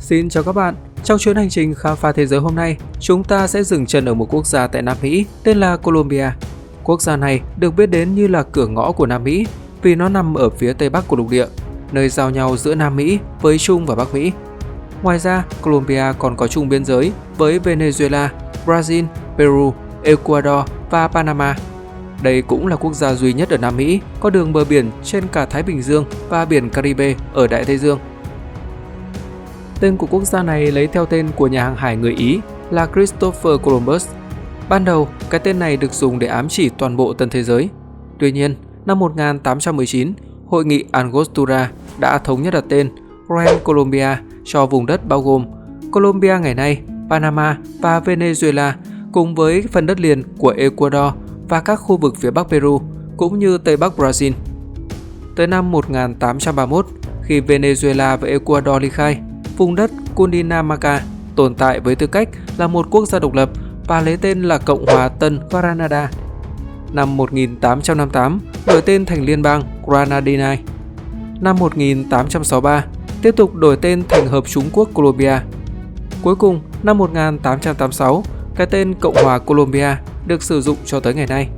Xin chào các bạn, trong chuyến hành trình khám phá thế giới hôm nay, chúng ta sẽ dừng chân ở một quốc gia tại Nam Mỹ tên là Colombia. Quốc gia này được biết đến như là cửa ngõ của Nam Mỹ vì nó nằm ở phía tây bắc của lục địa, nơi giao nhau giữa Nam Mỹ với Trung và Bắc Mỹ. Ngoài ra, Colombia còn có chung biên giới với Venezuela, Brazil, Peru, Ecuador và Panama. Đây cũng là quốc gia duy nhất ở Nam Mỹ có đường bờ biển trên cả Thái Bình Dương và biển Caribe ở Đại Tây Dương. Tên của quốc gia này lấy theo tên của nhà hàng hải người Ý là Christopher Columbus. Ban đầu, cái tên này được dùng để ám chỉ toàn bộ tân thế giới. Tuy nhiên, năm 1819, Hội nghị Angostura đã thống nhất đặt tên Gran Colombia cho vùng đất bao gồm Colombia ngày nay, Panama và Venezuela cùng với phần đất liền của Ecuador và các khu vực phía bắc Peru cũng như tây bắc Brazil. Tới năm 1831, khi Venezuela và Ecuador ly khai, vùng đất Cundinamarca tồn tại với tư cách là một quốc gia độc lập và lấy tên là Cộng hòa Tân Granada. Năm 1858, đổi tên thành liên bang Granadina. Năm 1863, tiếp tục đổi tên thành Hợp Trung Quốc Colombia. Cuối cùng, năm 1886, cái tên Cộng hòa Colombia được sử dụng cho tới ngày nay.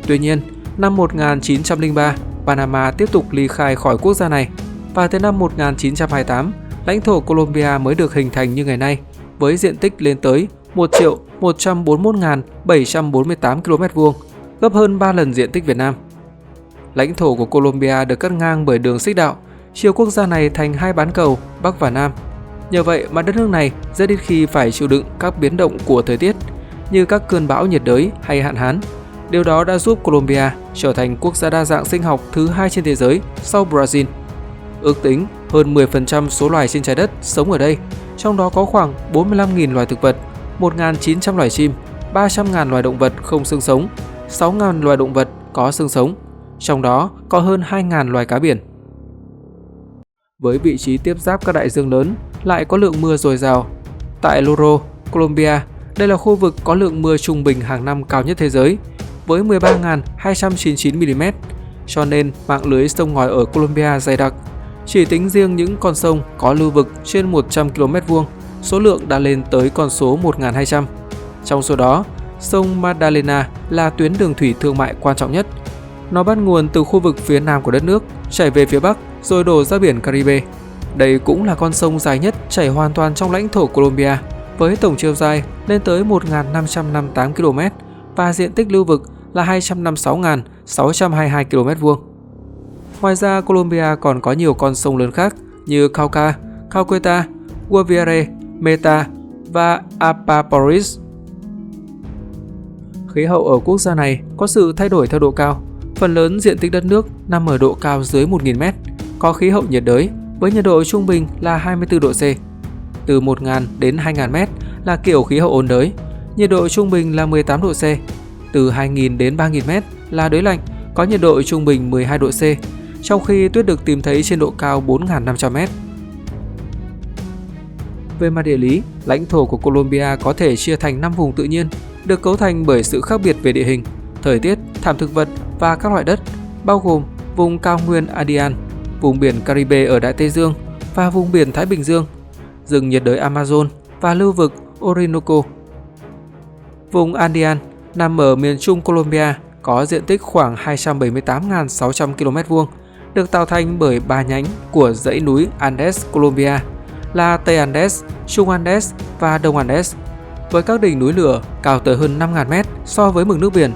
Tuy nhiên, năm 1903, Panama tiếp tục ly khai khỏi quốc gia này và tới năm 1928, lãnh thổ Colombia mới được hình thành như ngày nay với diện tích lên tới 1.141.748 km², gấp hơn 3 lần diện tích Việt Nam. Lãnh thổ của Colombia được cắt ngang bởi đường xích đạo, chia quốc gia này thành hai bán cầu Bắc và Nam. Nhờ vậy mà đất nước này rất ít khi phải chịu đựng các biến động của thời tiết như các cơn bão nhiệt đới hay hạn hán. Điều đó đã giúp Colombia trở thành quốc gia đa dạng sinh học thứ hai trên thế giới sau Brazil. Ước tính hơn 10% số loài trên trái đất sống ở đây, trong đó có khoảng 45.000 loài thực vật, 1.900 loài chim, 300.000 loài động vật không xương sống, 6.000 loài động vật có xương sống, trong đó có hơn 2.000 loài cá biển. Với vị trí tiếp giáp các đại dương lớn, lại có lượng mưa dồi dào. Tại Loro, Colombia, đây là khu vực có lượng mưa trung bình hàng năm cao nhất thế giới, với 13.299 mm, cho nên mạng lưới sông ngòi ở Colombia dày đặc. Chỉ tính riêng những con sông có lưu vực trên 100 km², số lượng đã lên tới con số 1.200. Trong số đó, sông Magdalena là tuyến đường thủy thương mại quan trọng nhất. Nó bắt nguồn từ khu vực phía nam của đất nước, chảy về phía bắc rồi đổ ra biển Caribe. Đây cũng là con sông dài nhất chảy hoàn toàn trong lãnh thổ Colombia, với tổng chiều dài lên tới 1.558 km và diện tích lưu vực là 256.622 km². Ngoài ra, Colombia còn có nhiều con sông lớn khác như Cauca, Cauqueta, Guaviare, Meta và Apaporis. Khí hậu ở quốc gia này có sự thay đổi theo độ cao. Phần lớn diện tích đất nước nằm ở độ cao dưới 1.000 m, có khí hậu nhiệt đới với nhiệt độ trung bình là 24 độ C. Từ 1.000 đến 2.000 m là kiểu khí hậu ôn đới, nhiệt độ trung bình là 18 độ C. Từ 2.000 đến 3.000 m là đới lạnh, có nhiệt độ trung bình 12 độ C, trong khi tuyết được tìm thấy trên độ cao 4.500 m. Về mặt địa lý, lãnh thổ của Colombia có thể chia thành 5 vùng tự nhiên, được cấu thành bởi sự khác biệt về địa hình, thời tiết, thảm thực vật và các loại đất, bao gồm vùng cao nguyên Andean, vùng biển Caribe ở Đại Tây Dương và vùng biển Thái Bình Dương, rừng nhiệt đới Amazon và lưu vực Orinoco. Vùng Andean nằm ở miền trung Colombia, có diện tích khoảng 278.600 km², được tạo thành bởi 3 nhánh của dãy núi Andes Colombia là Tây Andes, Trung Andes và Đông Andes, với các đỉnh núi lửa cao tới hơn 5.000 m so với mực nước biển.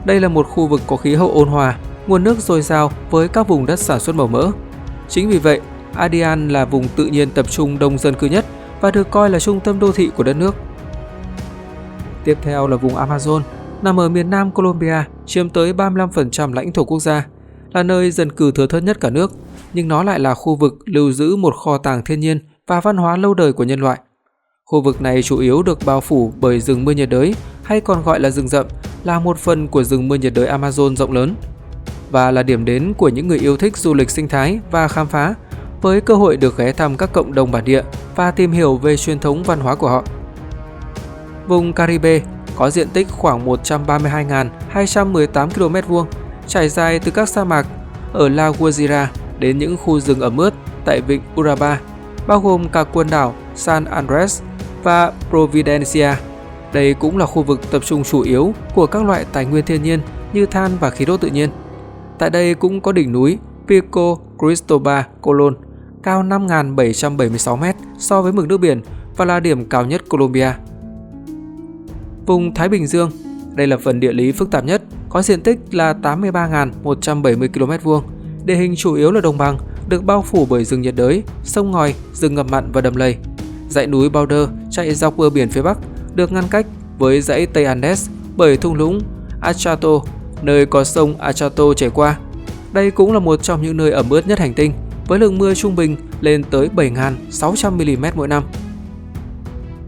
Đây là một khu vực có khí hậu ôn hòa, nguồn nước dồi dào với các vùng đất sản xuất màu mỡ. Chính vì vậy, Andean là vùng tự nhiên tập trung đông dân cư nhất và được coi là trung tâm đô thị của đất nước. Tiếp theo là vùng Amazon, nằm ở miền nam Colombia, chiếm tới 35% lãnh thổ quốc gia, là nơi dân cư thưa thớt nhất cả nước, nhưng nó lại là khu vực lưu giữ một kho tàng thiên nhiên và văn hóa lâu đời của nhân loại. Khu vực này chủ yếu được bao phủ bởi rừng mưa nhiệt đới, hay còn gọi là rừng rậm, là một phần của rừng mưa nhiệt đới Amazon rộng lớn, và là điểm đến của những người yêu thích du lịch sinh thái và khám phá, với cơ hội được ghé thăm các cộng đồng bản địa và tìm hiểu về truyền thống văn hóa của họ. Vùng Caribe có diện tích khoảng 132.218 km², trải dài từ các sa mạc ở La Guajira đến những khu rừng ẩm ướt tại vịnh Urabá, bao gồm cả quần đảo San Andres và Providencia. Đây cũng là khu vực tập trung chủ yếu của các loại tài nguyên thiên nhiên như than và khí đốt tự nhiên. Tại đây cũng có đỉnh núi Pico Cristobal Colon, cao 5.776 m so với mực nước biển và là điểm cao nhất Colombia. Vùng Thái Bình Dương, đây là phần địa lý phức tạp nhất, có diện tích là 83.170 km², địa hình chủ yếu là đồng bằng, được bao phủ bởi rừng nhiệt đới, sông ngòi, rừng ngập mặn và đầm lầy. Dãy núi Boulder chạy dọc bờ biển phía Bắc, được ngăn cách với dãy Tây Andes bởi thung lũng Achato, nơi có sông Achato chảy qua. Đây cũng là một trong những nơi ẩm ướt nhất hành tinh, với lượng mưa trung bình lên tới 7.600 mm mỗi năm.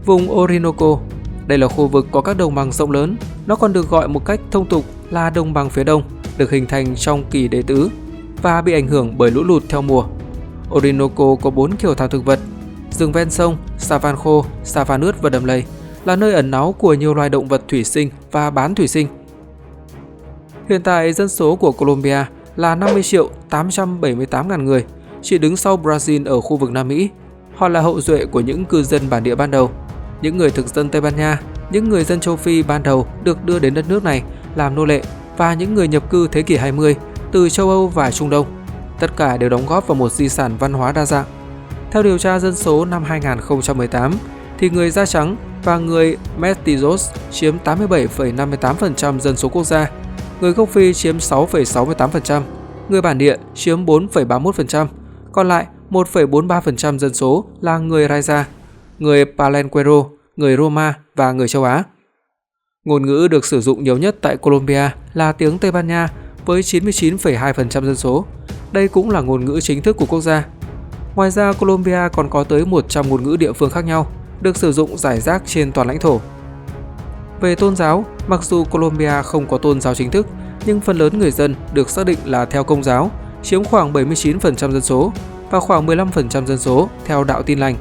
Vùng Orinoco, đây là khu vực có các đồng bằng rộng lớn, nó còn được gọi một cách thông tục là đồng bằng phía Đông, được hình thành trong kỷ Đệ Tứ và bị ảnh hưởng bởi lũ lụt theo mùa. Orinoco có 4 kiểu thảm thực vật: rừng ven sông, savan khô, savan ướt và đầm lầy, là nơi ẩn náu của nhiều loài động vật thủy sinh và bán thủy sinh. Hiện tại dân số của Colombia là 50.878.000 người, chỉ đứng sau Brazil ở khu vực Nam Mỹ. Họ là hậu duệ của những cư dân bản địa ban đầu, những người thực dân Tây Ban Nha, những người dân châu Phi ban đầu được đưa đến đất nước này làm nô lệ và những người nhập cư thế kỷ 20 từ châu Âu và Trung Đông. Tất cả đều đóng góp vào một di sản văn hóa đa dạng. Theo điều tra dân số năm 2018, thì người da trắng và người mestizos chiếm 87,58% dân số quốc gia, người gốc Phi chiếm 6,68%, người bản địa chiếm 4,31%, còn lại 1,43% dân số là người Raza, người Palenquero, người Roma và người châu Á. Ngôn ngữ được sử dụng nhiều nhất tại Colombia là tiếng Tây Ban Nha với 99,2% dân số. Đây cũng là ngôn ngữ chính thức của quốc gia. Ngoài ra, Colombia còn có tới 100 ngôn ngữ địa phương khác nhau, được sử dụng rải rác trên toàn lãnh thổ. Về tôn giáo, mặc dù Colombia không có tôn giáo chính thức, nhưng phần lớn người dân được xác định là theo Công giáo, chiếm khoảng 79% dân số, và khoảng 15% dân số theo đạo Tin lành,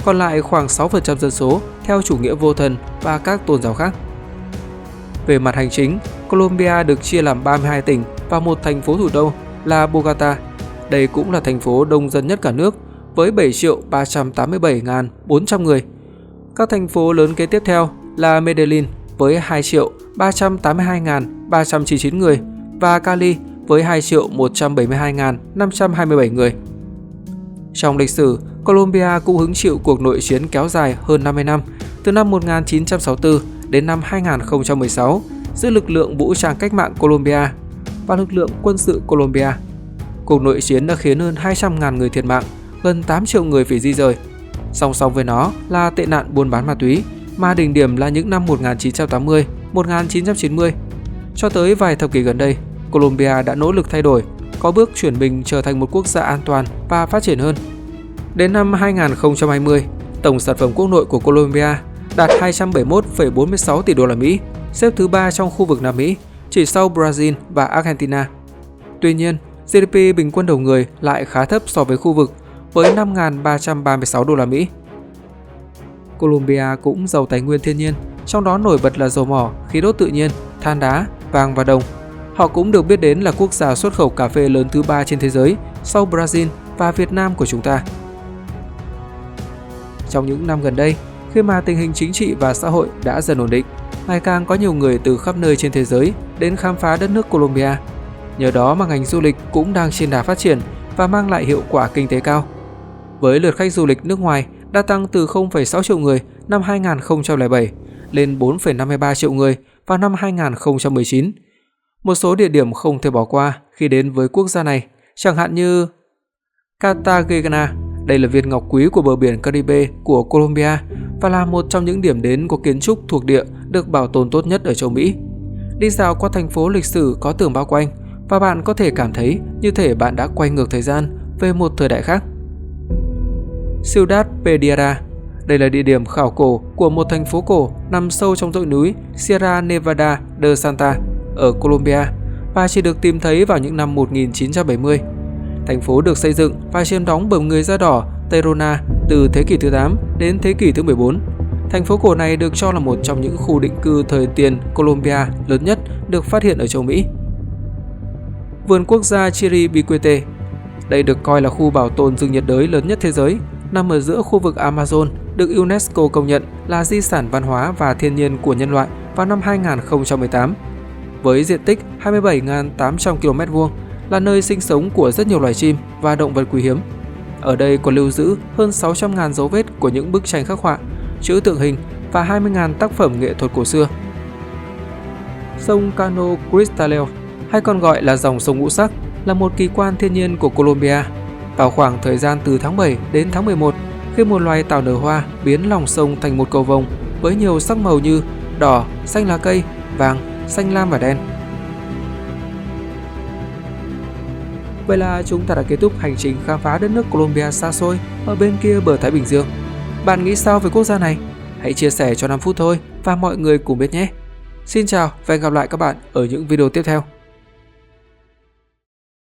còn lại khoảng 6% dân số theo chủ nghĩa vô thần và các tôn giáo khác. Về mặt hành chính, Colombia được chia làm 32 tỉnh và một thành phố thủ đô là Bogotá. Đây cũng là thành phố đông dân nhất cả nước với 7.387.400 người. Các thành phố lớn kế tiếp theo là Medellín với 2.382.399 người và Cali với 2.172.527 người. Trong lịch sử, Colombia cũng hứng chịu cuộc nội chiến kéo dài hơn 50 năm, từ năm 1964 đến năm 2016 giữa lực lượng vũ trang cách mạng Colombia và lực lượng quân sự Colombia. Cuộc nội chiến đã khiến hơn 200.000 người thiệt mạng, gần 8 triệu người phải di rời. Song song với nó là tệ nạn buôn bán ma túy, mà đỉnh điểm là những năm 1980, 1990. Cho tới vài thập kỷ gần đây, Colombia đã nỗ lực thay đổi, có bước chuyển mình trở thành một quốc gia an toàn và phát triển hơn. Đến năm 2020, tổng sản phẩm quốc nội của Colombia đạt 271,46 tỷ đô la Mỹ, xếp thứ 3 trong khu vực Nam Mỹ, chỉ sau Brazil và Argentina. Tuy nhiên, GDP bình quân đầu người lại khá thấp so với khu vực, với 5.336 đô la Mỹ. Colombia cũng giàu tài nguyên thiên nhiên, trong đó nổi bật là dầu mỏ, khí đốt tự nhiên, than đá, vàng và đồng. Họ cũng được biết đến là quốc gia xuất khẩu cà phê lớn thứ 3 trên thế giới, sau Brazil và Việt Nam của chúng ta. Trong những năm gần đây, khi mà tình hình chính trị và xã hội đã dần ổn định, ngày càng có nhiều người từ khắp nơi trên thế giới đến khám phá đất nước Colombia. Nhờ đó mà ngành du lịch cũng đang trên đà phát triển và mang lại hiệu quả kinh tế cao. Với lượt khách du lịch nước ngoài đã tăng từ 0,6 triệu người năm 2007 lên 4,53 triệu người vào năm 2019. Một số địa điểm không thể bỏ qua khi đến với quốc gia này, chẳng hạn như Cartagena. Đây là viên ngọc quý của bờ biển Caribe của Colombia và là một trong những điểm đến có kiến trúc thuộc địa được bảo tồn tốt nhất ở châu Mỹ. Đi dạo qua thành phố lịch sử có tường bao quanh và bạn có thể cảm thấy như thể bạn đã quay ngược thời gian về một thời đại khác. Ciudad Pereira. Đây là địa điểm khảo cổ của một thành phố cổ nằm sâu trong dãy núi Sierra Nevada de Santa ở Colombia và chỉ được tìm thấy vào những năm 1970. Thành phố được xây dựng và chiếm đóng bởi người da đỏ Tairona từ thế kỷ thứ 8 đến thế kỷ thứ 14. Thành phố cổ này được cho là một trong những khu định cư thời tiền Colombia lớn nhất được phát hiện ở châu Mỹ. Vườn quốc gia Chiribiquete. Đây được coi là khu bảo tồn rừng nhiệt đới lớn nhất thế giới, nằm ở giữa khu vực Amazon, được UNESCO công nhận là di sản văn hóa và thiên nhiên của nhân loại vào năm 2018. Với diện tích 27.800 km2, là nơi sinh sống của rất nhiều loài chim và động vật quý hiếm. Ở đây còn lưu giữ hơn 600.000 dấu vết của những bức tranh khắc họa, chữ tượng hình và 20.000 tác phẩm nghệ thuật cổ xưa. Sông Cano Cristalero, hay còn gọi là dòng sông ngũ sắc, là một kỳ quan thiên nhiên của Colombia. Vào khoảng thời gian từ tháng 7 đến tháng 11, khi một loài tảo nở hoa biến lòng sông thành một cầu vồng với nhiều sắc màu như đỏ, xanh lá cây, vàng, xanh lam và đen. Vậy là chúng ta đã kết thúc hành trình khám phá đất nước Colombia xa xôi ở bên kia bờ Thái Bình Dương. Bạn nghĩ sao về quốc gia này? Hãy chia sẻ cho 5 phút thôi và mọi người cùng biết nhé. Xin chào và hẹn gặp lại các bạn ở những video tiếp theo.